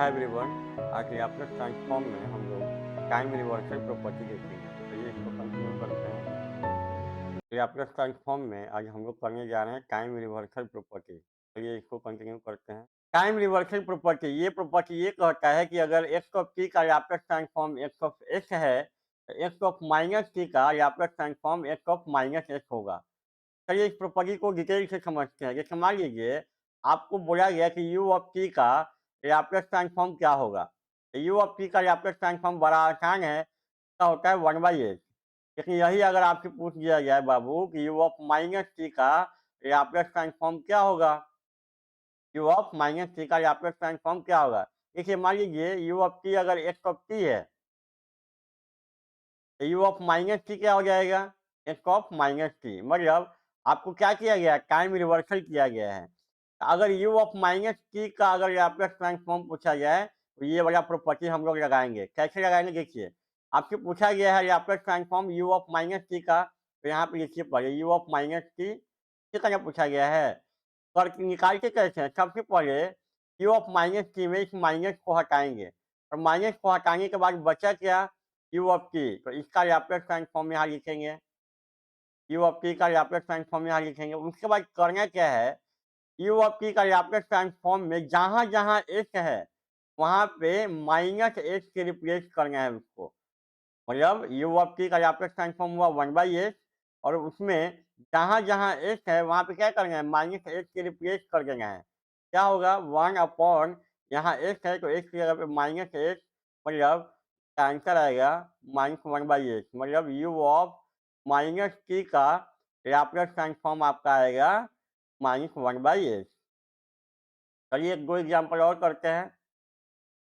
Hi everyone. आज laptop transform में हम लोग टाइम रिवर्सल प्रॉपर्टी देखेंगे। तो ये इसको कंटिन्यू करते हैं। लैपटॉप ट्रांसफॉर्म में आज हम लोग करने जा रहे हैं टाइम रिवर्सल प्रॉपर्टी। तो ये इसको कंटिन्यू करते हैं। टाइम रिवर्सल प्रॉपर्टी ये कहता है कि अगर एक्स ऑफ टी का laptop transform x of x है तो एक्स ऑफ माइनस टी का laptop transform x of minus x होगा। चलिए इस प्रॉपर्टी को डिटेल से समझते हैं। जैसे मान लीजिए आपको बोला गया कि यू ऑफ टी का लैप्लास ट्रांसफॉर्म क्या होगा। तो यू ऑफ टी का लैप्लास ट्रांसफॉर्म बड़ा आसान है, क्या होता है 1/8। लेकिन यही अगर आपसे पूछ दिया जाए बाबू कि यू ऑफ माइनस टी का लैप्लास ट्रांसफॉर्म क्या होगा, यू ऑफ माइनस टी का लैप्लास ट्रांसफॉर्म क्या होगा। देखिए मान लीजिए यू ऑफ टी अगर एक्स ऑफ टी है तो यू ऑफ माइनस टी क्या हो जाएगा, एक्स ऑफ माइनस टी। मतलब आपको क्या किया गया है, टाइम रिवर्सल किया गया है। अगर यू ऑफ माइनस टी का अगर लैप्लास ट्रांसफॉर्म पूछा जाए तो ये वाला प्रॉपर्टी हम लोग लगाएंगे। कैसे लगाएंगे देखिए, आपसे पूछा गया है Laplace transform you of minus t का, तो यहाँ पे लिखिए पहले यू ऑफ माइनस टी किस तरह पूछा गया है। कर निकाल के कैसे हैं? सबसे पहले यू ऑफ माइनस टी में इस माइनस को हटाएंगे और माइनस को हटाने के बाद बचा क्या, यू ऑफ टी। तो इसका लैप्लास ट्रांसफॉर्म यहाँ लिखेंगे, यू ऑफ टी का लैप्लास ट्रांसफॉर्म यहाँ लिखेंगे। उसके बाद करना क्या है, यू ऑफ टी का लैप्लास ट्रांसफॉर्म में जहाँ जहाँ एक्स है वहाँ पे माइनस एक्स से रिप्लेस करना है उसको। मतलब यू ऑफ टी का लैप्लास ट्रांसफॉर्म हुआ 1/x और उसमें जहाँ जहाँ एक्स है वहाँ पे क्या करना है, माइनस एक्स से रिप्लेस कर देना है। क्या होगा, 1 अपॉन यहाँ एक्स है तो एक्स की जगह पे माइनस एक्स, मतलब आंसर आएगा -1/x। मतलब यू ऑफ माइनस टी का लैप्लास ट्रांसफॉर्म आपका आएगा -1/x। चलिए एक दो एग्जाम्पल और करते हैं।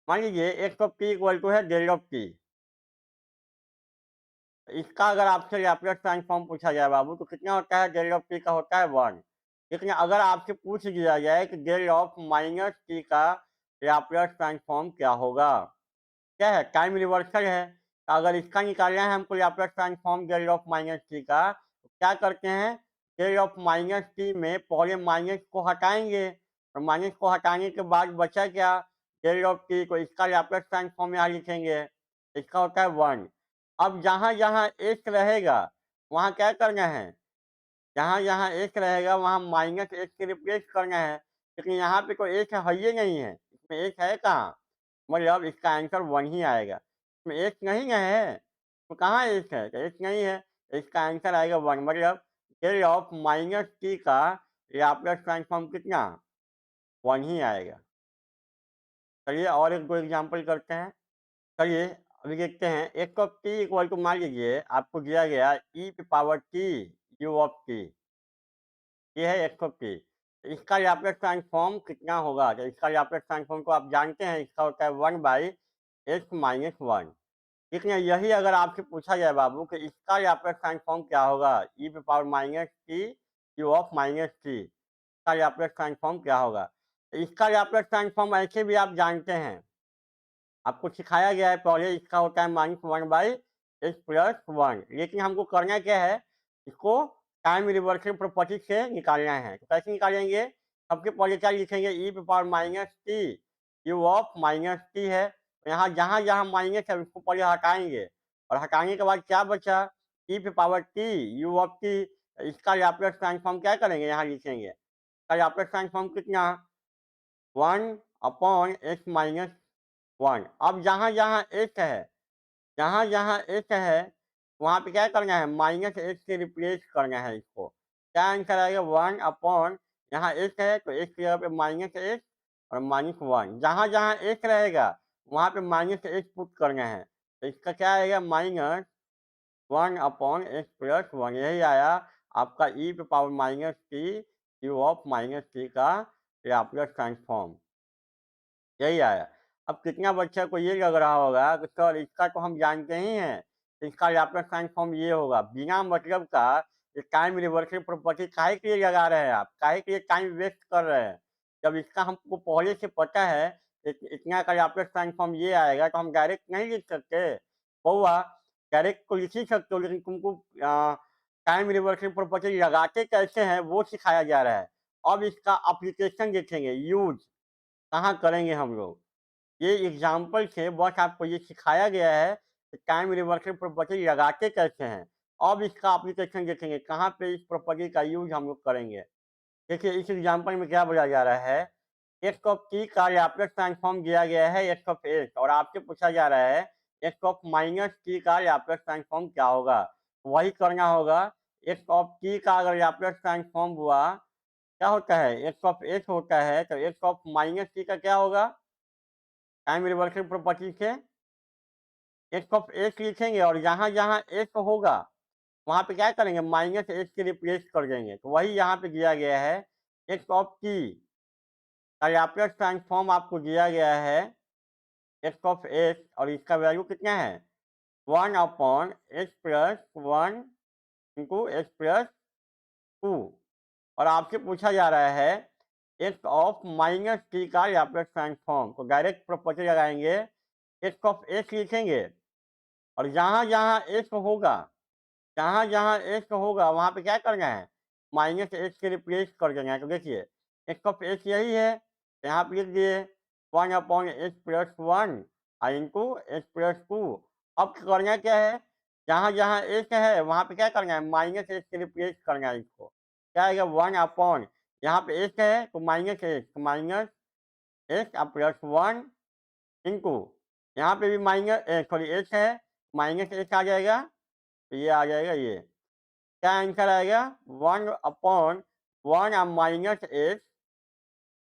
मान लीजिए x of t equal to है डेल ऑफ टी। इसका अगर आपसे लैप्लास ट्रांसफॉर्म पूछा जाए बाबू तो कितना होता है, डेल ऑफ टी का होता है 1। लेकिन अगर आपसे पूछ दिया जाए कि डेल ऑफ माइनस टी का लैप्लास ट्रांसफॉर्म क्या होगा, क्या है, टाइम रिवर्सल है। तो अगर इसका निकालना है हमको Laplace transform del of minus t का, तो क्या करते हैं, डेल ऑफ माइनस टी में पहले माइनस को हटाएंगे और माइनस को हटाने के बाद बचा क्या, डेल ऑफ टी, को इसका लैप्लास ट्रांसफॉर्म यहाँ लिखेंगे। इसका होता है 1। अब जहाँ जहाँ एक रहेगा वहाँ क्या करना है, जहाँ जहाँ एक रहेगा वहाँ माइनस एक से रिप्लेस करना है। लेकिन यहाँ पे कोई एक है ही नहीं है, इसमें एक है कहाँ, मतलब इसका आंसर 1 ही आएगा। इसमें एक नहीं ना है, तो कहाँ एक है, तो एक नहीं है, तो इसका आंसर आएगा 1। मतलब डेल ऑफ माइनस टी का लैप्लास ट्रांसफॉर्म कितना, 1 ही आएगा। चलिए और एक दो एग्जाम्पल करते हैं। चलिए अभी देखते हैं, x of t equal to, मान लीजिए आपको दिया गया ई पे power t u of t, ये है एक्स ऑफ टी। इसका लैप्लास ट्रांसफॉर्म कितना होगा, तो इसका लैप्लास ट्रांसफॉर्म को आप जानते हैं, इसका होता है 1/x-1। लेकिन यही अगर आपसे पूछा जाए बाबू कि इसका लैप्लास ट्रांसफॉर्म क्या होगा, ई पे power minus t u of minus T, इसका लैप्लास ट्रांसफॉर्म क्या होगा। तो इसका लैप्लास ट्रांसफॉर्म ऐसे भी आप जानते हैं, आपको सिखाया गया है पहले, इसका होता है -1/x+1। लेकिन हमको करना क्या है, इसको टाइम रिवर्सल प्रॉपर्टी से निकालना है। तो कैसे निकालेंगे, सबसे पहले क्या लिखेंगे, ई पे power minus t u of minus T है। तो यहाँ जहाँ जहाँ माइनस है उसको पहले हटाएंगे और हटाने के बाद क्या बचा, ई पे power t u of t. इसका लैप्लास ट्रांसफॉर्म क्या करेंगे, यहाँ लिखेंगे, इसका लैप्लास ट्रांसफॉर्म कितना, 1/x-1। अब जहाँ जहाँ एक है, जहाँ जहाँ एक है वहाँ पे क्या करना है, माइनस एक से रिप्लेस करना है इसको। क्या आंसर आएगा, 1 अपॉन, यहाँ एक है तो एक की जगह पे माइनस एक और -1। जहाँ जहाँ एक रहेगा वहाँ पे माइनस एक पुट करना है। तो इसका क्या आएगा, -1/x+1। यही आया आपका ई पे power minus t u of minus t का लैप्लास ट्रांसफॉर्म, यही आया। अब कितना बच्चा को ये लग रहा होगा कि सर इसका तो हम जानते ही हैं, इसका लैप्लास ट्रांसफॉर्म ये होगा, बिना मतलब का ये टाइम रिवर्सल प्रॉपर्टी काहे के लिए लगा रहे हैं आप, काहे के लिए टाइम वेस्ट कर रहे हैं। जब इसका हमको पहले से पता है इतना का लैप्लास ट्रांसफॉर्म ये आएगा तो हम डायरेक्ट नहीं लिख सकते। बउआ डायरेक्ट तो लिख ही सकते हो, लेकिन तुमको टाइम रिवर्सल प्रॉपर्टी लगाते कैसे हैं वो सिखाया जा रहा है। अब इसका एप्लीकेशन देखेंगे, यूज कहाँ करेंगे हम लोग। ये एग्ज़ाम्पल से बस आपको ये सिखाया गया है कि टाइम रिवर्सल प्रॉपर्टी लगाते कैसे हैं। अब इसका एप्लीकेशन देखेंगे, कहाँ पे इस प्रॉपर्टी का यूज़ हम लोग करेंगे। देखिए इस एग्ज़ाम्पल में क्या बोला जा रहा है, एक्स ऑफ टी का लैप्लस ट्रांसफ़ॉर्म दिया गया है एक्स ऑफ एक्स और आपसे पूछा जा रहा है एक्स ऑफ माइनस टी का लैप्लस ट्रांसफ़ॉर्म क्या होगा? वही करना होगा, एक्स ऑफ टी का अगर लैप्लस ट्रांसफ़ॉर्म हुआ, क्या होता है? एक्स ऑफ एक्स होता है, तो एक्स ऑफ माइनस टी का क्या होगा? टाइम रिवर्सल प्रॉपर्टी से एक्स ऑफ एक्स लिखेंगे और जहाँ-जहाँ एक्स होगा, वहाँ पे क्या करेंगे? माइनस एक्स से रिप्लेस कर देंगे। तो वही यहाँ पे दिया गया है, एक्स ऑफ टी का लैप्लस ट्रांसफ़ॉर्म आपको दिया गया है एक्स ऑफ एक्स और इसका वैल्यू कितना है? 1 upon x plus 1 into x plus 2 और आपसे पूछा जा रहा है एक्स ऑफ माइनस टी का लैप्लस ट्रांसफ़ॉर्म। तो डायरेक्ट प्रॉपर्टी लगाएँगे, एक्स ऑफ एक्स लिखेंगे और जहाँ-जहाँ एक्स होगा, जहाँ-जहाँ एक्स होगा वहाँ पे क्या करना है? माइनस एक्स से रिप्लेस कर देना है। तो देखिए एक्स ऑफ एक्स यही है, तो यहाँ पे लिख दिए 1 upon x plus 1 into x plus 2। अब करना क्या है? जहाँ-जहाँ एक्स है वहाँ पे क्या करना है? माइनस एक्स से रिप्लेस करना है इसको। क्या आएगा? 1 अपॉन यहाँ पे एक्स है तो माइनस एक्स प्लस 1 इंटू यहाँ पे भी सॉरी एक्स है, माइनस एक्स आ जाएगा, तो ये आ जाएगा ये। क्या आंसर आएगा? 1 upon 1 minus x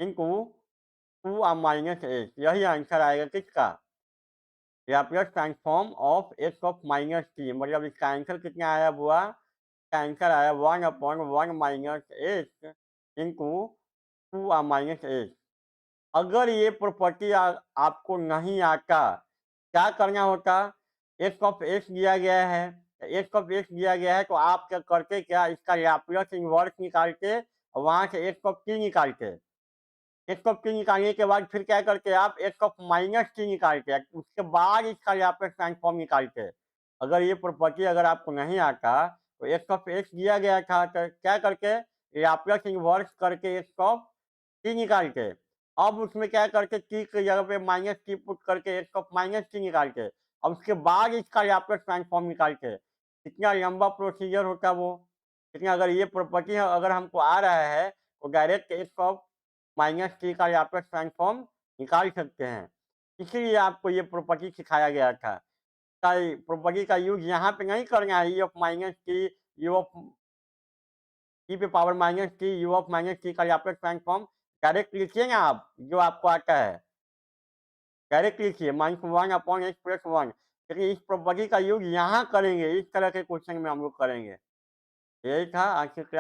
into 2 minus x, यही आंसर आएगा किसका? Laplace transform of x of minus T. मतलब इसका आंसर कितना आया बुआ? इसका आंसर आया 1 upon 1 minus x into 2 minus x. अगर ये प्रॉपर्टी आपको नहीं आता, क्या करना होता? एक्स ऑफ एक्स दिया गया है, एक्स ऑफ एक्स दिया गया है तो आप क्या करते, क्या इसका लैप्लस इन्वर्स निकालते और वहाँ से एक्स ऑफ टी निकालते। एक्स ऑफ टी निकालने के बाद फिर क्या करते आप? एक्स ऑफ माइनस टी निकालते, उसके बाद इसका लैप्लस ट्रांसफॉर्म निकालते। अगर ये प्रॉपर्टी अगर आपको नहीं आता तो एक्स ऑफ एक्स दिया गया था तो क्या करके लैप्लस इन्वर्स करके एक्स ऑफ टी निकालते। अब उसमें क्या करके टी की जगह पे माइनस टी पुट करके एक्स ऑफ माइनस टी निकालते। अब उसके बाद इसका लैप्लस ट्रांसफॉर्म निकालते। कितना लंबा प्रोसीजर होता वो। लेकिन अगर ये प्रॉपर्टी अगर हमको आ रहा है तो direct x of minus t का लैप्लस ट्रांसफॉर्म निकाल सकते हैं। इसीलिए आपको ये प्रॉपर्टी सिखाया गया था। प्रॉपर्टी का यूज़ यहाँ पे नहीं करना है, e of minus t, u of t पे power minus t, u of minus t का लैप्लस ट्रांसफॉर्म डायरेक्ट लिखिए ना आप, जो आपको आता है। डायरेक्ट लिखिए -1 अपॉन एक्स प्लस 1। लेकिन इस प्रॉपर्टी का यूज़ यहाँ करेंगे, इस तरह के क्वेश्चन में हम लोग करेंगे। यही था आज के